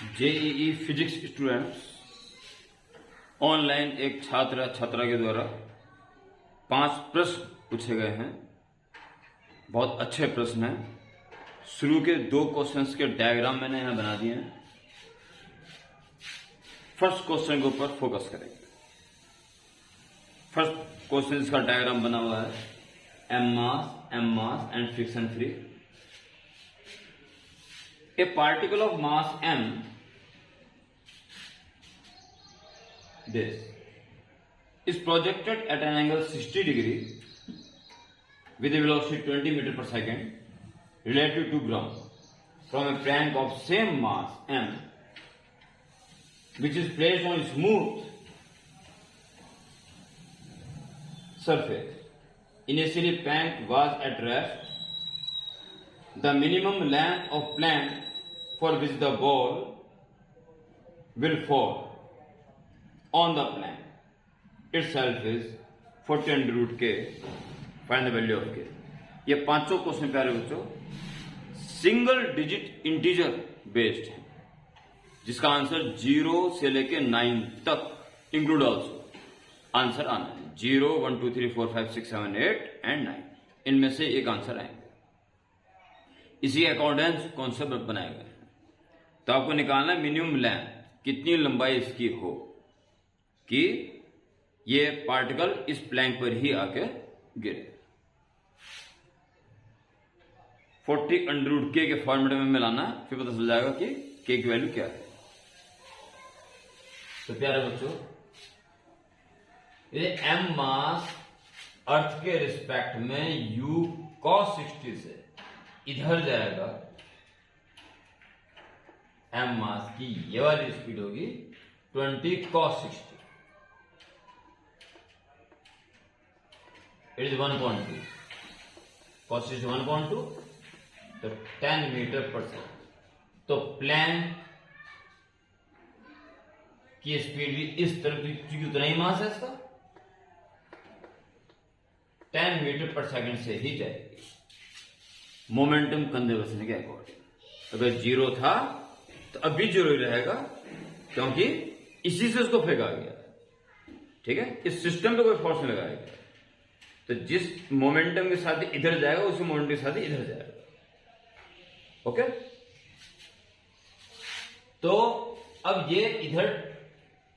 JEE physics students online एक छात्रा के द्वारा 5 प्रश्न पूछे गए हैं। बहुत अच्छे प्रश्न हैं। शुरू के 2 क्वेश्चंस के डायग्राम मैंने यहां बना दिए हैं। फर्स्ट क्वेश्चन के ऊपर फोकस करेंगे। फर्स्ट क्वेश्चन का डायग्राम बना हुआ है M mass and friction free. A particle of mass m this is projected at an angle 60 degree with a velocity 20 meter per second relative to ground from a plank of same mass m which is placed on a smooth surface. Initially plank was at rest. The minimum length of plank for which the ball will fall on the plank itself is 40 under root k. Find the value of k. ये पांचों question प्यारे बच्चों single digit integer based है, जिसका answer 0 से लेके 9 तक include also answer आना है। 0, 1, 2, 3, 4, 5, 6, 7, 8 एंड 9 इनमें से एक आंसर आएंगे। इसी अकॉर्डेंस कॉन्सेप्ट बनाया गया है। तो आपको निकालना मिनिमम लेंथ, कितनी लंबाई इसकी हो कि ये पार्टिकल इस प्लैंक पर ही आके गिरे। 40 अंडर रूट के फॉर्मेट में मिलाना, फिर पता चल जाएगा कि के की वैल्यू क्या है। तो प्यारे बच्चों, ये एम मास अर्थ के रिस्पेक्ट में u cos 60 से इधर जाएगा। एम मास की ये वाली स्पीड होगी 20 cos 60। इट इज 1.2 cos 60 1.2, तो 10 मीटर पर सेकेंड। तो प्लैंक की स्पीड भी इस तरफ क्योंकि उतना ही मास है इसका, 10 मीटर पर सेकेंड से ही जाएगी मोमेंटम कंजर्वेशन के अकॉर्डिंग। अगर 0 था तो अब भी 0 ही रहेगा, क्योंकि इसी से उसको फेंका गया। ठीक है, इस सिस्टम पे कोई फोर्स नहीं लगाया गया। तो जिस मोमेंटम के साथ इधर जाएगा उसी मोमेंटम के साथ इधर जाएगा। ओके, तो अब ये इधर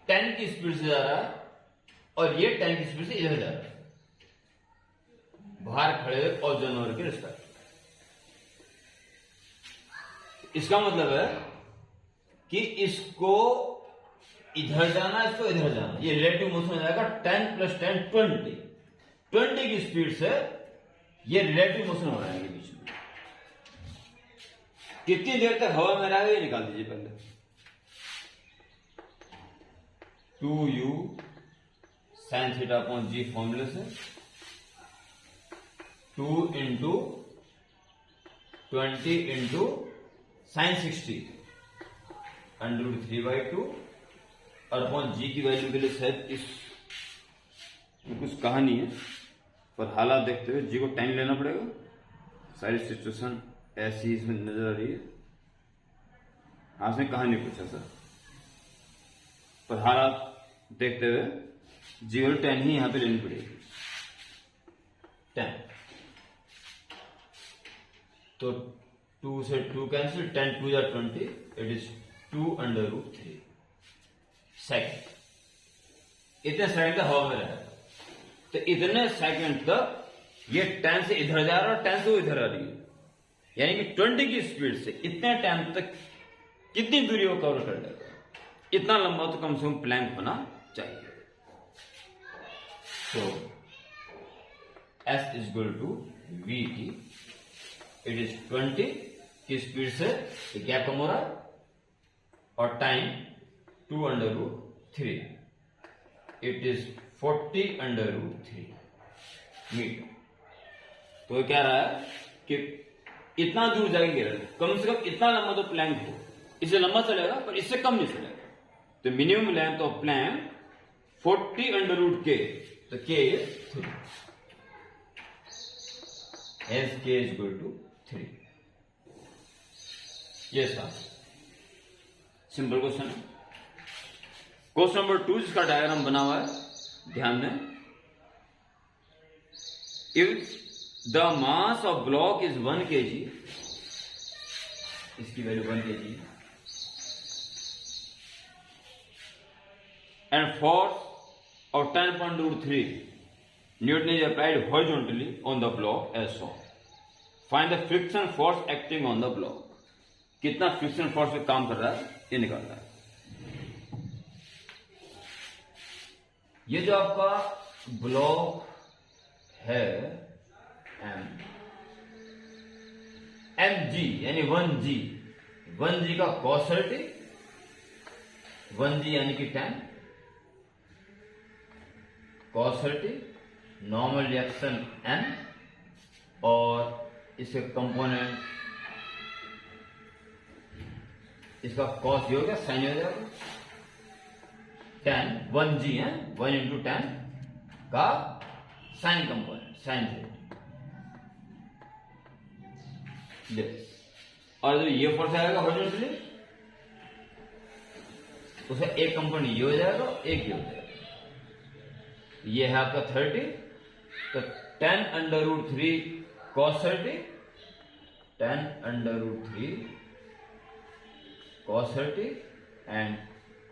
10 की स्पीड से जा रहा है और ये 10 की स्पीड से इधर जा रहा है, बाहर खड़े और जानवर के रिस्पेक्ट। इसका मतलब है कि इसको इधर जाना, इसको इधर जाना, ये रिलेटिव मोशन हो जाएगा 10 + 10 20 की स्पीड से ये रिलेटिव मोशन हो रहा है बीच में। कितनी देर तक हवा में रहेगा ये निकाल दीजिए पहले। 2u sin θ/g फॉर्मूले से 2 × 20 × sin 60 √3/2 और अपॉन g की वैल्यू के लिए शायद इस कुछ कहानी है, पर हालात देखते हुए जी को टाइम लेना पड़ेगा। सारी सिचुएशन ऐसी इसमें नजर आ रही है। हाँ, इसमें कहानी कुछ ऐसा, पर हालात देखते हुए जी और 10 ही यहां पे लेनी पड़ेगी। 10 तो 2 से 2 कैंसिल, 10 2 या 20, it is 2 under root 3 second. इतने सेकंड तक हवा में रहेगा। तो इतने सेकंड तक ये 10 से इधर जा रहा है और 10 से वो इधर आ रही है, यानी कि 20 की स्पीड से इतने टाइम तक कितनी दूरी वो कवर कर लेगा। इतना लंबा तो कम से कम प्लैंक होना चाहिए। तो S = VT, इट इज 20 की स्पीड से गैप कम हो रहा है और time 2 under root 3, it is 40 under root 3 metre. तो क्या रहा है कि इतना दूर जाएंगे, कम से कम इतना लंबा तो प्लैंक हो। इससे लंबा चलेगा पर इससे कम नहीं चलेगा। तो minimum length of plank 40 under root k, तो k इज 3, hence k = 3। ये सिंपल क्वेश्चन है। क्वेश्चन नंबर 2 जिसका डायग्राम बना हुआ है, ध्यान दें। If the mass of block is 1 kg, इसकी value 1 kg, and force of 10.3 Newton is applied horizontally on the block as shown. Find the friction force acting on the block. कितना friction force पे काम कर रहा है ये निकालना है। ये जो आपका ब्लॉक है mg यानी 1g का cos 30, 1g यानी कि 10 cos 30, नॉर्मल रिएक्शन n, और इसके कंपोनेंट, इसका cos ये हो गया, साइन हो जाएगा 10, 1g है, 1 into 10 का साइन कंपोनेंट, साइन 30। और जो ये फोर्स आएगा हॉरिजॉन्टली, उसका एक कंपोनेंट ये हो जाएगा, एक ये हो जाएगा। ये है आपका 30, तो 10√3 cos 30, 10√3 cos 30 and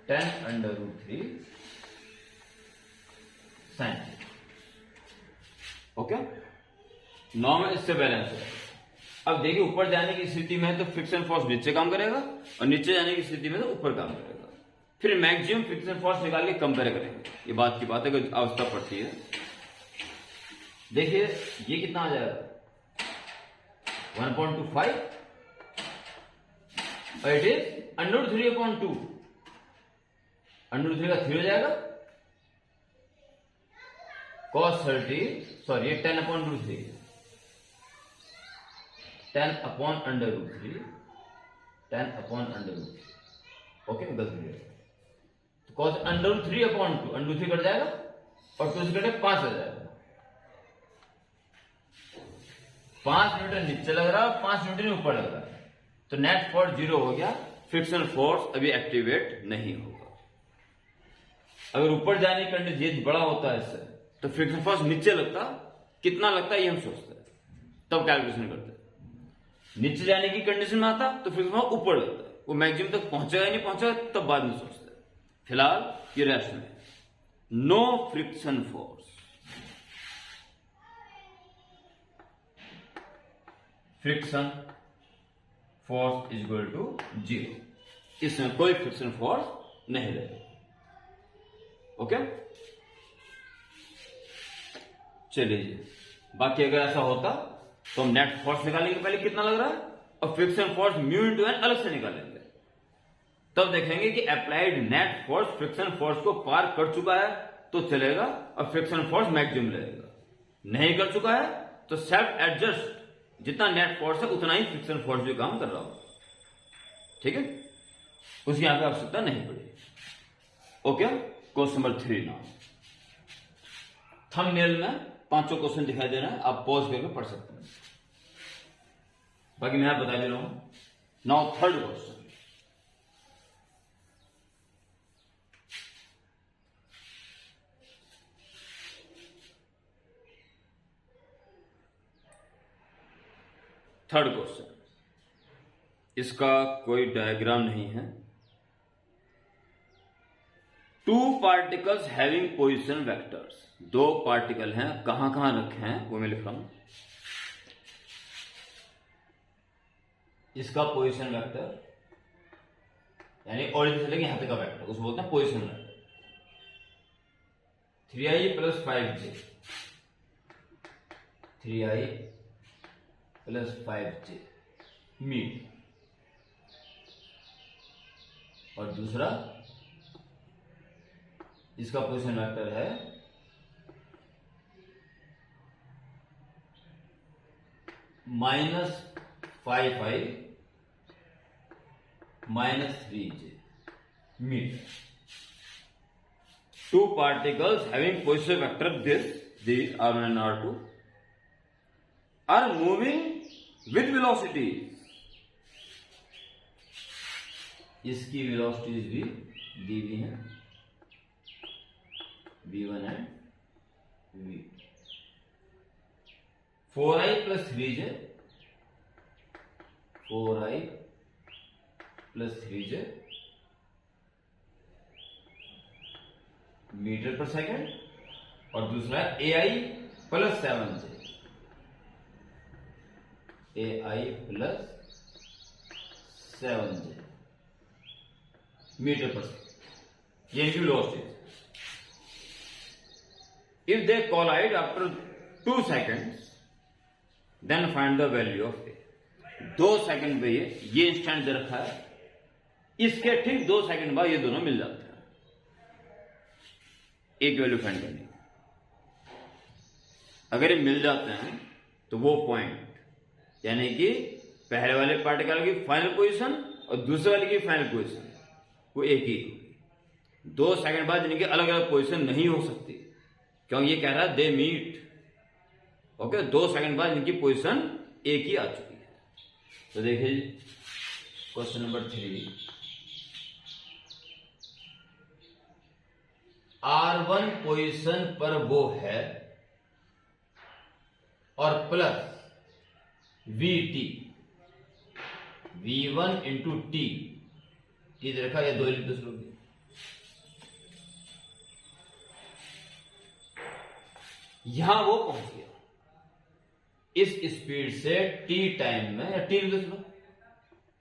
10√3 sin 30। Okay, normal इससे बैलेंस है। अब देखिए ऊपर जाने की स्थिति में है तो फ्रिक्शन फोर्स नीचे काम करेगा, और नीचे जाने की स्थिति में तो ऊपर काम करेगा। फिर मैक्सिमम फ्रिक्शन फोर्स निकाल के कंपेयर करेंगे। ये बात की बात है कि अवस्था पड़ती है। देखिए ये कितना आ जाएगा 1.25, और इट इज √3/2, √3 का 3 हो जाएगा, cos 30, सॉरी ये 10/√3, 10/√3, 10/√3। ओके, गलती है। cos √3/2, √3 कट जाएगा और 2 से कटे 5 हो जाएगा। 5 न्यूटन नीचे लग रहा है, 5 न्यूटन ऊपर लग रहा है, तो नेट फोर्स 0 हो गया। फ्रिक्शन फोर्स अभी एक्टिवेट नहीं होगा। अगर ऊपर जाने की कंडीशन ये बड़ा होता है इससे, तो फ्रिक्शन फोर्स नीचे लगता, कितना लगता है ये हम सोचते हैं, तब कैलकुलेशन करते हैं। नीचे जाने की कंडीशन में आता तो फ्रिक्शन फोर्स ऊपर लगता है, वो मैक्सिमम तक पहुंचेगा नहीं पहुंचेगा तब बाद में सोचते हैं। फिलहाल ये रेस्ट में, no friction force, friction force is equal to 0। इसमें कोई फ्रिक्शन फोर्स नहीं रहेगा। ओके, चलिए बाकी अगर ऐसा होता तो हम नेट फोर्स निकालेंगे, पहले कितना लग रहा है, और friction force mu into N अलग से निकालेंगे। तब देखेंगे कि applied net force friction force को पार कर चुका है तो चलेगा, और फ्रिक्शन फोर्स मैक्सिमम रहेगा। नहीं कर चुका है तो सेल्फ एडजस्ट, जितना नेट फोर्स है उतना ही फ्रिक्शन फोर्स भी काम कर रहा हो। ठीक है, उसकी यहां पर आवश्यकता नहीं पड़ी। Okay, question number 3 now. Thumbnail में 5 क्वेश्चन दिखाई दे रहा है, आप पॉज करके पढ़ सकते हैं, बाकी मैं बता दे रहा हूं। Now third question. Third question, इसका कोई डायग्राम नहीं है। 2 particles having position vectors, 2 particle हैं, कहां कहां रखे हैं वो मैं लिख रहा हूं। इसका पोजिशन वेक्टर यानी ओरिजिन से लेके यहां तक का वेक्टर, उसको बोलते हैं position vector. 3i + 5j, 3i + 5j meet, और दूसरा इसका पोजीशन वेक्टर है -5i - 3j मीट। 2 particles having position vector these R1 and R2 are moving with velocity इसकी वेलोसिटीज भी दी हुई है, v1 and v। 4i plus 3j, 4i plus 3j metre per second, और दूसरा ai plus 7j, ai plus 7j metre per second. ये इनकी velocity. If they collide after 2 seconds, then find the value of A. 2 second पे ये instant दे रखा है, इसके ठीक 2 सेकंड बाद ये दोनों मिल जाते हैं, एक वैल्यू फाइंड करनी। अगर ये मिल जाते हैं तो वो पॉइंट, यानी कि पहले वाले पार्टिकल की फाइनल पोजीशन और दूसरे वाले की फाइनल पोजीशन वो एक ही होगी। 2 सेकंड बाद इनकी अलग अलग पोजीशन नहीं हो सकती, क्योंकि ये कह रहा है दे मीट। ओके, 2 सेकंड बाद इनकी पोजीशन एक ही आ चुकी है। तो देखिए क्वेश्चन नंबर 3, R1 पोजीशन पर वो है और plus VT, V1 into T देखा, ये 2 लिख दो। यहां वो पहुंच गया इस स्पीड से t टाइम में, या टी लिख लो,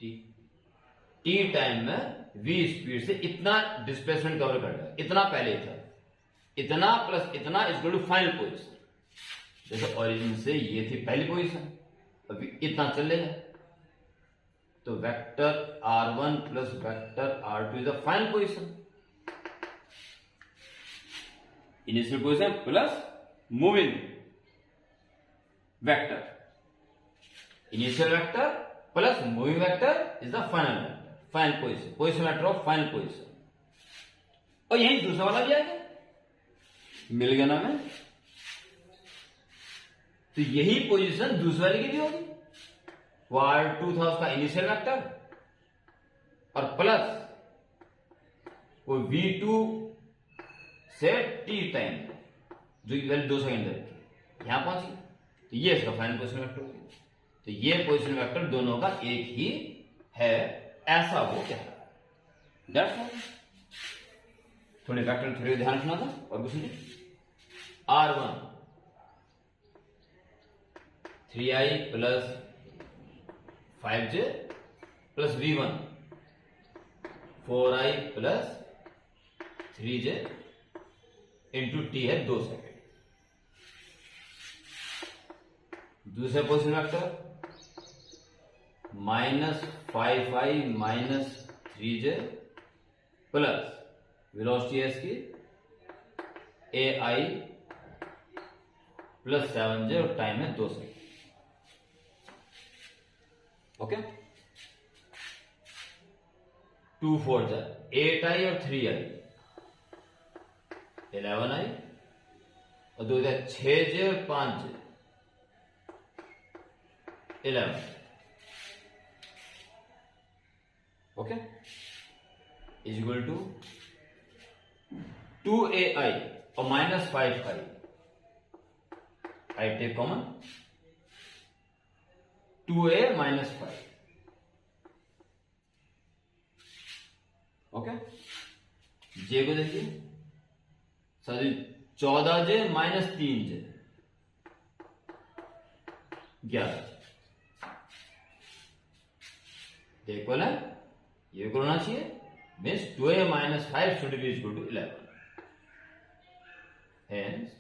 टी टाइम में v स्पीड से इतना डिस्प्लेसमेंट कवर कर रहा है, इतना पहले था, इतना प्लस इतना इक्वल टू फाइनल पोजीशन। जैसे ओरिजिन से ये थी पहली पोजीशन, अभी इतना चलेगा, तो vector r1 plus vector r2 is the final position, initial position plus moving vector, initial vector plus moving vector is the final vector, final position, position vector of final position. और यही दूसरा वाला भी आएगा, मिल गया ना हमें। तो यही पोजीशन दूसरे वाले की भी होगी, वो R2 था उसका इनिशियल वेक्टर, और प्लस वो V2 से t टाइम जो कि वैल्यू 2 सेकंड रखी, यहां पहुंची, तो ये इसका फाइनल पोजीशन वेक्टर हो गया। तो ये पोजीशन वेक्टर दोनों का एक ही है, ऐसा वो कह रहा है। That's all. थोड़ी वेक्टर थ्योरी ध्यान रखना था, और कुछ नहीं। R1 3i plus 5j plus V1 4i plus 3j into T है 2 सेकेंड। दूसरा position vector -5i minus 3j plus velocity है इसकी ai प्लस 7j और टाइम है 2 सेकेंड। ओके, 2 4 जा 8i और 3i 11i और 2 6j और 5j 11। Okay, is equal to 2ai और -5i, I take common 2a minus 5। Okay, j को देखिए सॉरी 14j माइनस 3j 11। देखो ना, ये भी होना चाहिए, means 2a minus 5 should be equal to 11। Hence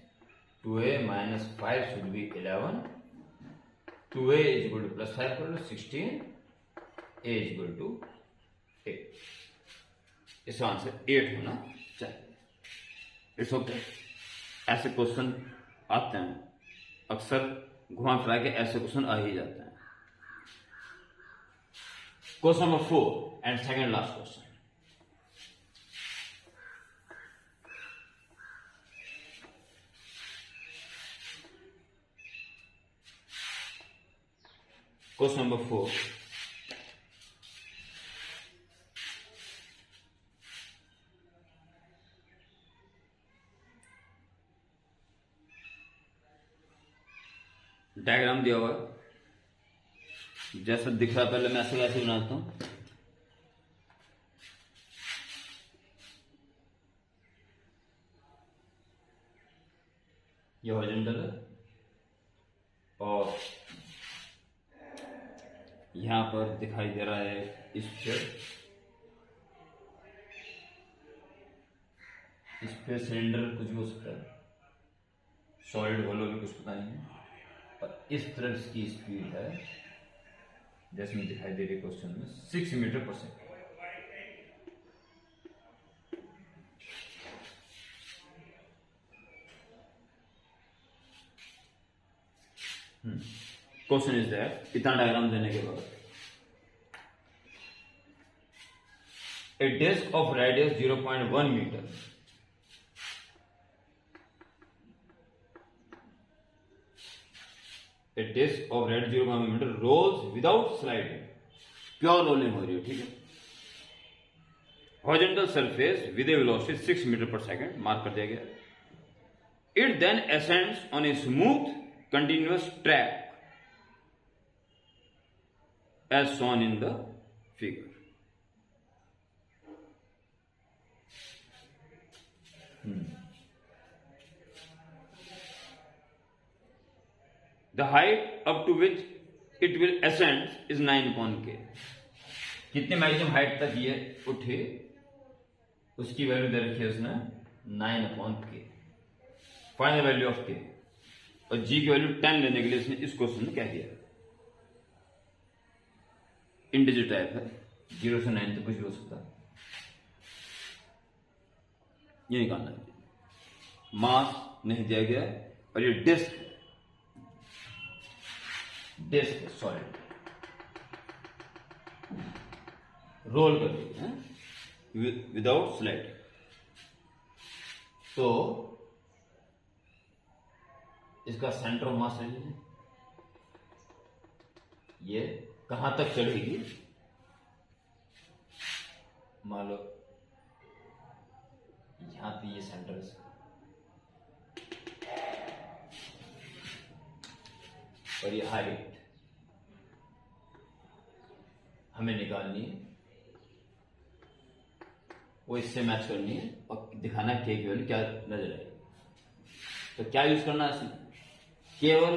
2a minus 5 should be 11, 2a is equal to plus 5 equal to 16, a is equal to 8। इसका answer 8 होना चाहिए। इट्स ओके, ऐसे क्वेश्चन आते हैं अक्सर, घुमा फिरा के ऐसे क्वेश्चन आ ही जाते हैं। Question number 4 and second last question. Question number 4. Diagram दिया हुआ है, जैसा दिख रहा है पहले मैं ऐसे वैसे बनाता हूं। ये हॉरिजॉन्टल है और यहां पर दिखाई दे रहा है स्फीयर सिलेंडर, कुछ भी हो सकता है, सॉलिड होलो भी, कुछ पता नहीं है। और इस तरह की स्पीड है जैसे में दिखाई दे रही क्वेश्चन में 6 metre per second. Question is that, इतना डायग्राम देने के बाद a disc of radius 0.1 metre a disc of radius 0.1 meter rolls without sliding, pure rolling हो रही है, ठीक है, horizontal surface with a velocity 6 metre per second, mark कर दिया गया। It then ascends on a smooth continuous track as shown in the figure. The height up to which it will ascend is 9 k। कितनी maximum height तक ये उठे उसकी value दे रखी है उसने 9 k। Find the value of k और g की वैल्यू 10 लेने के लिए इसने इस क्वेश्चन में क्या किया, इंटीजर टाइप है, 0 से 9 तक कुछ भी हो सकता है, ये निकालना है। मास नहीं दिया गया और ये डिस्क सॉलिड रोल कर दी है विदाउट स्लाइड। तो इसका सेंटर ऑफ मास है, ये कहां तक चढ़ेगी, मान लो यहां पे ये सेंटर है और ये हाइट हमें निकालनी है, वो इससे मैच करनी है और दिखाना है के की वैल्यू क्या नजर आएगी। तो क्या यूज करना है इसमें, केवल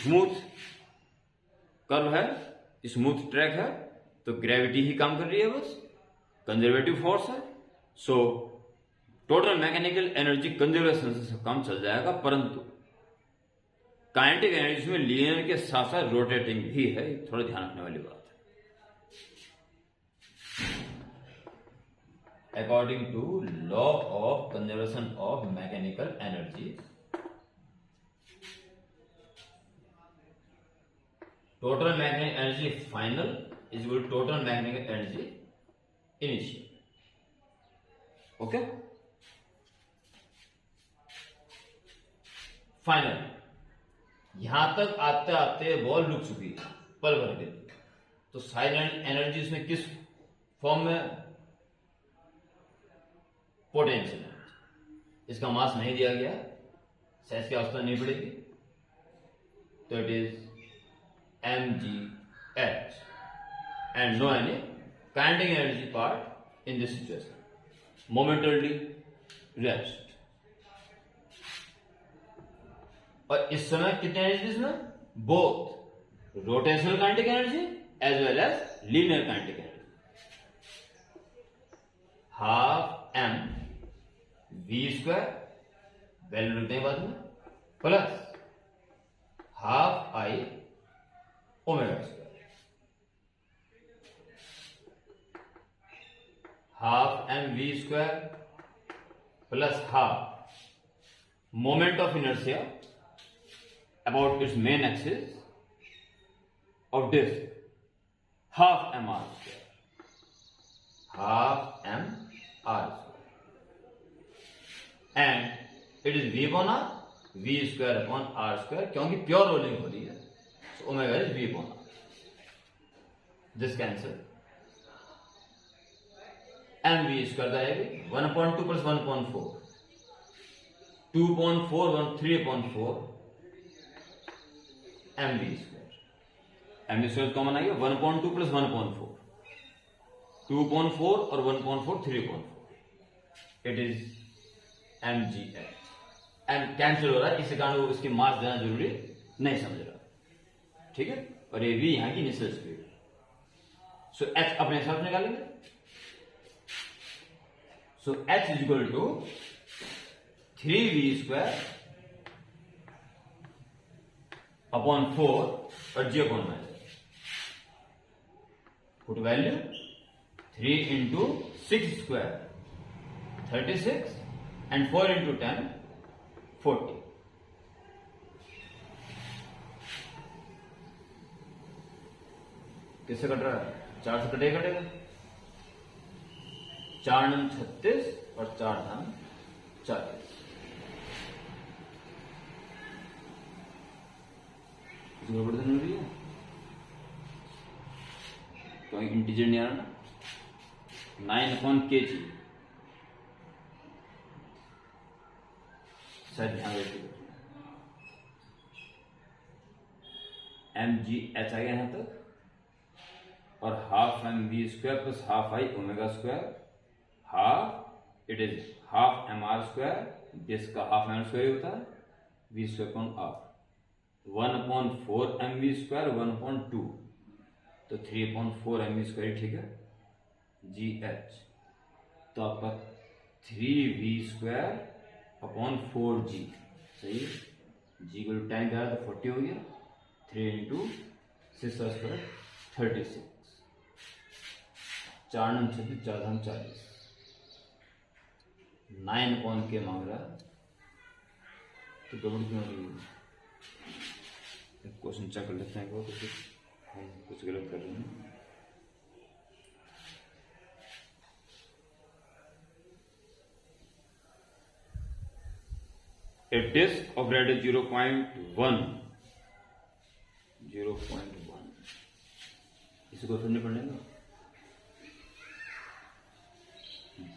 स्मूथ कर्व है, स्मूथ ट्रैक है, तो ग्रेविटी ही काम कर रही है, बस कंजर्वेटिव फोर्स है। So total mechanical energy conservation से सब काम चल जाएगा, परंतु काइनेटिक एनर्जी में लीनियर के साथ साथ रोटेटिंग भी है, थोड़ा ध्यान रखने वाली बात है। According to law of conservation of mechanical energy, total magnetic energy final is equal to total magnetic energy initial. Okay? Final यहां तक आते आते बॉल रुक चुकी है पल भर के लिए, तो साइलेंट एनर्जी इसमें किस फॉर्म में, पोटेंशियल एनर्जी। इसका मास नहीं दिया गया, साइज की आवश्यकता नहीं पड़ेगी, तो it is mgh and no any kinetic energy part in this situation, momentarily rest. और इस समय कितनी एनर्जी इसमें, both rotational kinetic energy as well as linear kinetic energy. Half M we square value लिखते हैं बाद में, plus half I omega square, half M we square plus half moment of inertia about its main axis of disk, half mr square, half mr square, and it is v upon r, v square upon r square, क्योंकि pure rolling हो रही है, so omega is v upon r, this cancel, mv square आएगी 1/2 plus 1/4, 2/4 1 3/4 m we square, m we square common आ गया 1/2 plus 1/4, 2/4 और 1/4 3/4, it is m g h. M cancel हो रहा है, इस कारण वो इसकी मास देना जरूरी नहीं समझ रहा, ठीक है। और ये वी यहां की इनिशियल स्पीड। सो एच अपने हिसाब से निकालेंगे। So h is equal to 3v square upon 4 और g upon minus, put value 3 into 6 square 36 and 4 into 10 40। किससे कट रहा है? 4 से कटेगा 4 नम 36 और 4 धाम 40। गड़बड़ तो नहीं हो रही है? तो इंटीजर नहीं आ रहा ना, 9/k चाहिए, शायद ध्यान रखिएगा। एम जी एच आ गया यहां तक, और half M we square plus half I omega square, half it is half M R square, जिसका हाफ एम स्क्वायर होता है, V square upon R, 1/4 M we square 1/2, तो 3/4 एम वी स्क्वायर, ठीक है। जी एच तो आपका 3v स्क्वायर अपॉन 4g, सही। जी को 10 करा तो 40 हो गया, 3 इंटू 6 स्क्वायर 36, 4 9 36 4 धाम 40, 9/k मांग रहा है, तो गड़बड़ क्यों हो रही है? क्वेश्चन चेक कर लेते हैं, तो हम कुछ गलत कर रहे हैं। A disk of radius 0.1, इसको समझने पड़ेगा।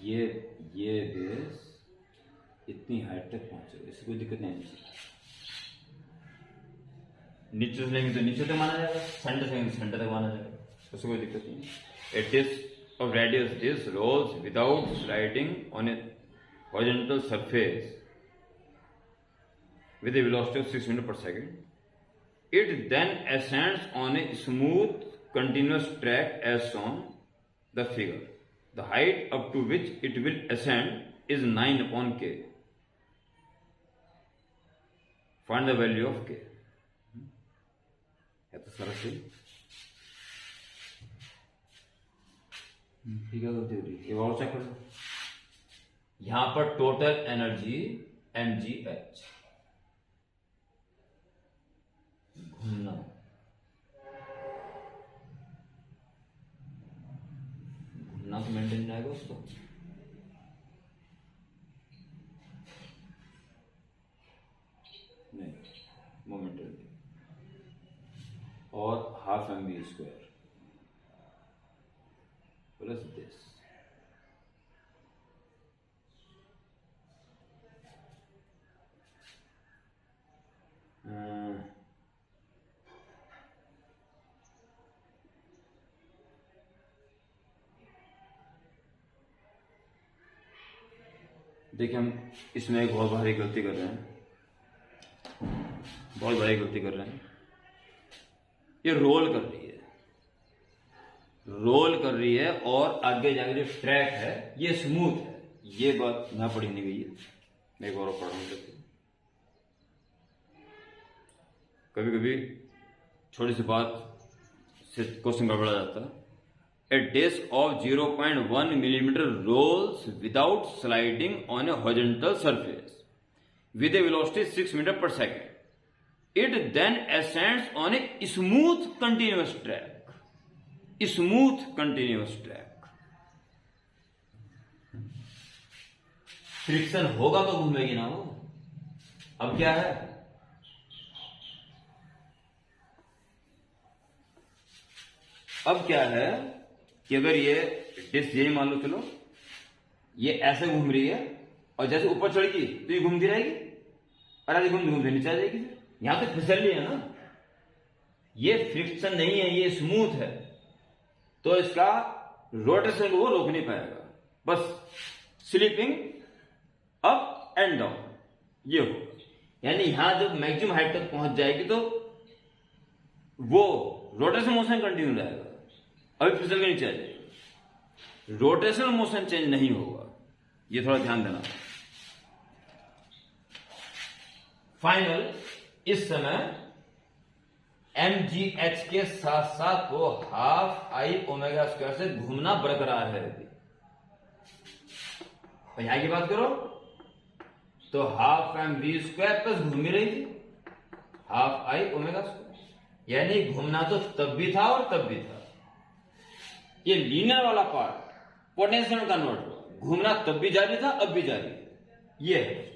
ये बेस इतनी हाइट तक पहुंचेगा, इससे कोई दिक्कत नहीं है। नीचे से लेंगे तो नीचे तक माना जाएगा, सेंटर से लेंगे तो सेंटर तक माना जाएगा, उससे कोई दिक्कत नहीं है। A disk of radius is rolls without sliding on a horizontal surface with a velocity of 6 meters per second. It then ascends on a smooth continuous track as shown the figure. The height up to which it will ascend is 9/k. Find the value of k. है तो सारा सही। ठीक है, तो ये और check करो। यहां पर टोटल एनर्जी mgh, घूमना, घूमना तो मेंटेन रहेगा उसको, नहीं मोमेंटरी, और half M we square plus this, देखिए हम इसमें एक बहुत भारी गलती कर रहे हैं, बहुत बड़ी गलती कर रहे हैं। ये रोल कर रही है, रोल कर रही है, और आगे जाके जो ट्रैक है ये स्मूथ है। ये बात यहां पढ़ी नहीं गई है, मैं एक और पढ़ रहा हूं। कभी कभी छोटी सी बात से क्वेश्चन गड़बड़ा जाता है। A disk of 0.1 millimeter rolls without sliding on a horizontal surface with a velocity 6 meters per second. It then ascends on a smooth continuous track. Smooth continuous track. Friction होगा तो घूमेगी ना वो। अब क्या है, अब क्या है कि अगर ये डिस्क यही मान लो, चलो ये ऐसे घूम रही है, और जैसे ऊपर चढ़ेगी तो ये घूमती रहेगी, और ऐसे घूमते घूमते नीचे आ जाएगी। यहां तो फिसल रही है ना, ये फ्रिक्शन नहीं है, ये स्मूथ है, तो इसका रोटेशन को वो रोक नहीं पाएगा, बस स्लिपिंग अप एंड डाउन ये होगा। यानी यहां जब मैक्सिमम हाइट तक पहुंच जाएगी तो वो रोटेशन मोशन कंटिन्यू रहेगा, अभी फिसल के नीचे आ जाएगा, रोटेशनल मोशन चेंज नहीं होगा, ये थोड़ा ध्यान देना। फाइनल, इस समय mgh के साथ साथ वो हाफ आई ओमेगा स्क्वायर से घूमना बरकरार है। और यहां की बात करो तो half M we square plus घूम ही रही थी, हाफ आई ओमेगा स्क्वायर, यानी घूमना तो तब भी था और तब भी था। ये लीनियर वाला पार्ट पोटेंशियल में कन्वर्ट हुआ, घूमना तब भी जारी था अब भी जारी है, ये है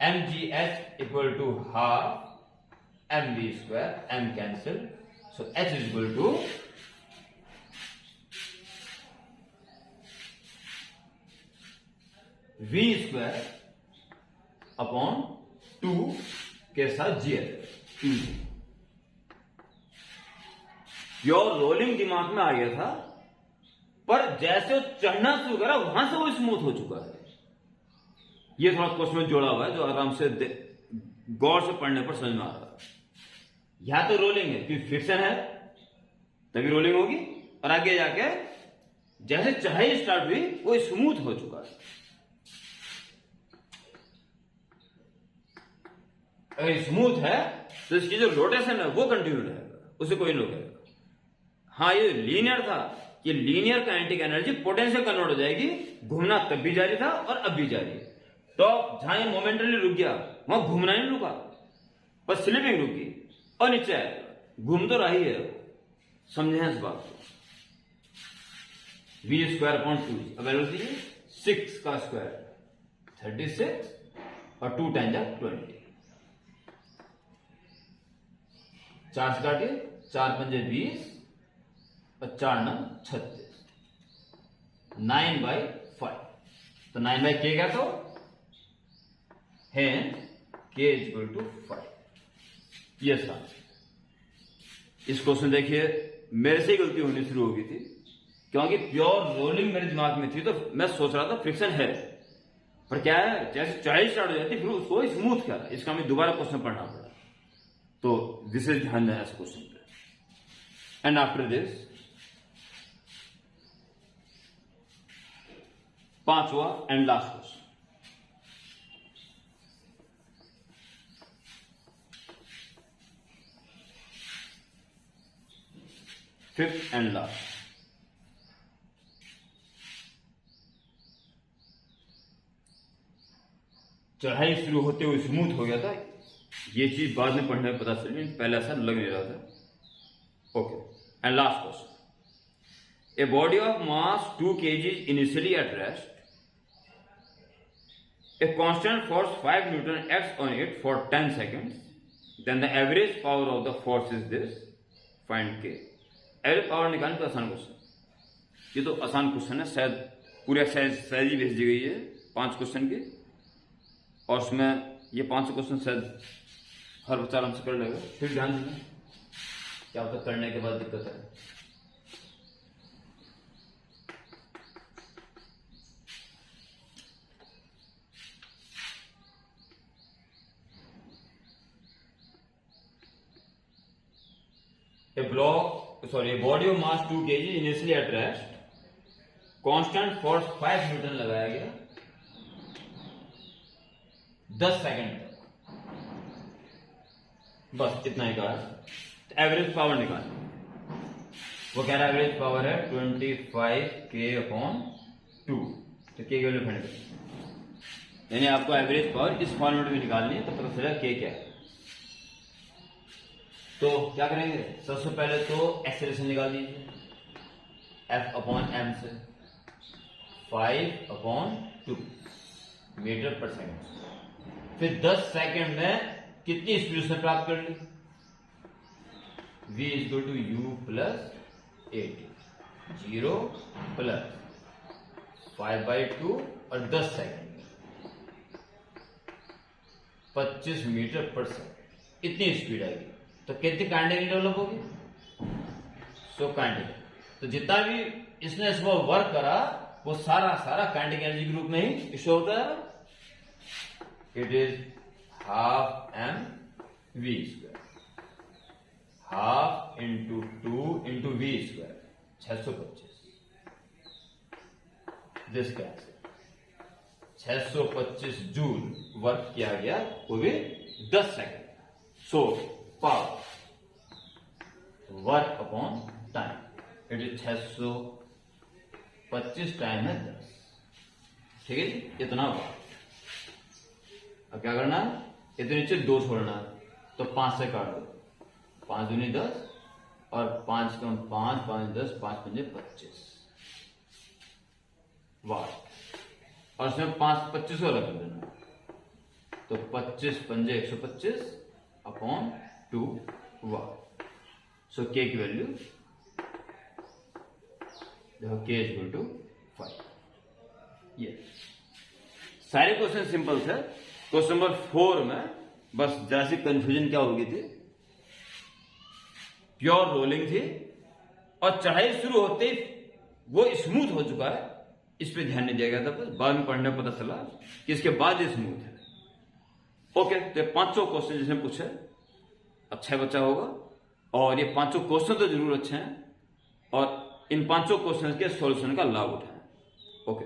mgh equal to half mv square, m cancel, so h is equal to v square upon 2 के साथ gh। प्योर रोलिंग दिमाग में आ गया था, पर जैसे चढ़ना शुरू करा वहां से वो स्मूथ हो चुका है। ये थोड़ा क्वेश्चन में जोड़ा हुआ है जो आराम से गौर से पढ़ने पर समझ में आ रहा है। यहां तो रोलिंग है क्योंकि फ्रिक्शन है तभी रोलिंग होगी, और आगे जाके जैसे चढ़ाई स्टार्ट हुई वो स्मूथ हो चुका है। अगर स्मूथ है तो इसकी जो रोटेशन है वो कंटिन्यू रहेगा, उसे कोई नहीं रोकेगा। हाँ, ये लीनियर था, ये linear kinetic energy potential convert हो जाएगी, घूमना तब भी जारी था और अब भी जारी है। तो जहां ये मोमेंटली रुक गया वहां घूमना नहीं रुका, बस स्लिपिंग रुकी और नीचे आएगा, घूम तो रही है। समझे इस बात को? वी स्क्वायर अपॉन 2, अब वैल्यू दीजिए 6 का स्क्वायर 36 और 2 टाइम 20, 4 से काटिए, 4 पंजे 20 और 4 9 36, 9/5, तो 9/k क्या तो है k इक्वल टू 5। ये था। इस क्वेश्चन देखिए मेरे से ही गलती होनी शुरू हो गई थी, क्योंकि प्योर रोलिंग मेरे दिमाग में थी तो मैं सोच रहा था फ्रिक्शन है, पर क्या है जैसे चढ़ाई स्टार्ट हो जाती फिर उसको स्मूथ क्या, इसका हमें दोबारा क्वेश्चन पढ़ना पड़ा। तो विशेष ध्यान देना इस क्वेश्चन पे। एंड आफ्टर दिस 5वां and last question. Fifth and last. चढ़ाई शुरू होते हुए स्मूथ हो गया था, ये चीज बाद में पढ़ने में पता चली, पहले ऐसा लग नहीं रहा था। Okay, and last question. A body of mass 2 kg initially at rest, a constant force 5 Newton acts on it for 10 seconds, then the average power of the force is this, find K। Average power निकालने तो आसान question, ये तो आसान question है, शायद पूरी exercise ही भेज दी गई है 5 क्वेश्चन की, और उसमें ये 5 क्वेश्चन शायद हर बच्चा आराम से कर लेगा। फिर ध्यान देना क्या होता है करने के बाद दिक्कत है। A body of mass 2 kg initially at rest, constant force 5 Newton लगाया गया 10 सेकंड तक, बस इतना ही कहा। एवरेज पावर निकालनी, वो कह रहा है एवरेज पावर है 25k/2, तो k की वैल्यू फाइंड करें, यानी आपको एवरेज पावर इस फॉर्मेट में निकालनी है, तो पता चला k क्या है। तो क्या करेंगे, सबसे पहले तो एक्सेलरेशन निकाल दीजिए, F/m से 5/2 मीटर पर सेकंड। फिर 10 सेकंड में कितनी स्पीड से प्राप्त कर ली, v = u + 80, 0 + 5/2 और 10 सेकंड में 25 मीटर पर सेकंड। इतनी स्पीड आएगी, तो कितनी काइनेटिक डेवलप होगी? So kinetic. तो जितना भी इसने इसमें वर्क करा वो सारा काइनेटिक एनर्जी के रूप में ही शो होता है। It is half M we square, half into 2 into V square 625। This कैसे 625 जूल वर्क किया गया, वो भी 10 second. So power work upon time, it is 625 time है 10। ठीक है जी, इतना वाट। अब क्या करना है, इतने नीचे 2 छोड़ना है, तो 5 से काट दो, 5 दूनी 10 और 5 कम 5, 5 10, 5 पंजे 25 वाट। और इसमें 5 25 को अलग कर देना, तो 25 पंजे 125 अपॉन 2 वाट। सो के की वैल्यू देखो, के इज इक्वल टू 5। ये सारे क्वेश्चन सिंपल थे। क्वेश्चन नंबर 4 में बस जैसी कंफ्यूजन क्या हो गई थी, प्योर रोलिंग थी और चढ़ाई शुरू होते ही वो स्मूथ हो चुका है, इस पे ध्यान नहीं दिया गया था। बस बाद में पढ़ने में पता चला कि इसके बाद ये स्मूथ है। ओके, तो ये 5 क्वेश्चन जिसने पूछे अच्छा बच्चा होगा, और ये 5 क्वेश्चन तो जरूर अच्छे हैं, और इन 5 क्वेश्चन के सॉल्यूशन का लाभ उठाएं। ओके।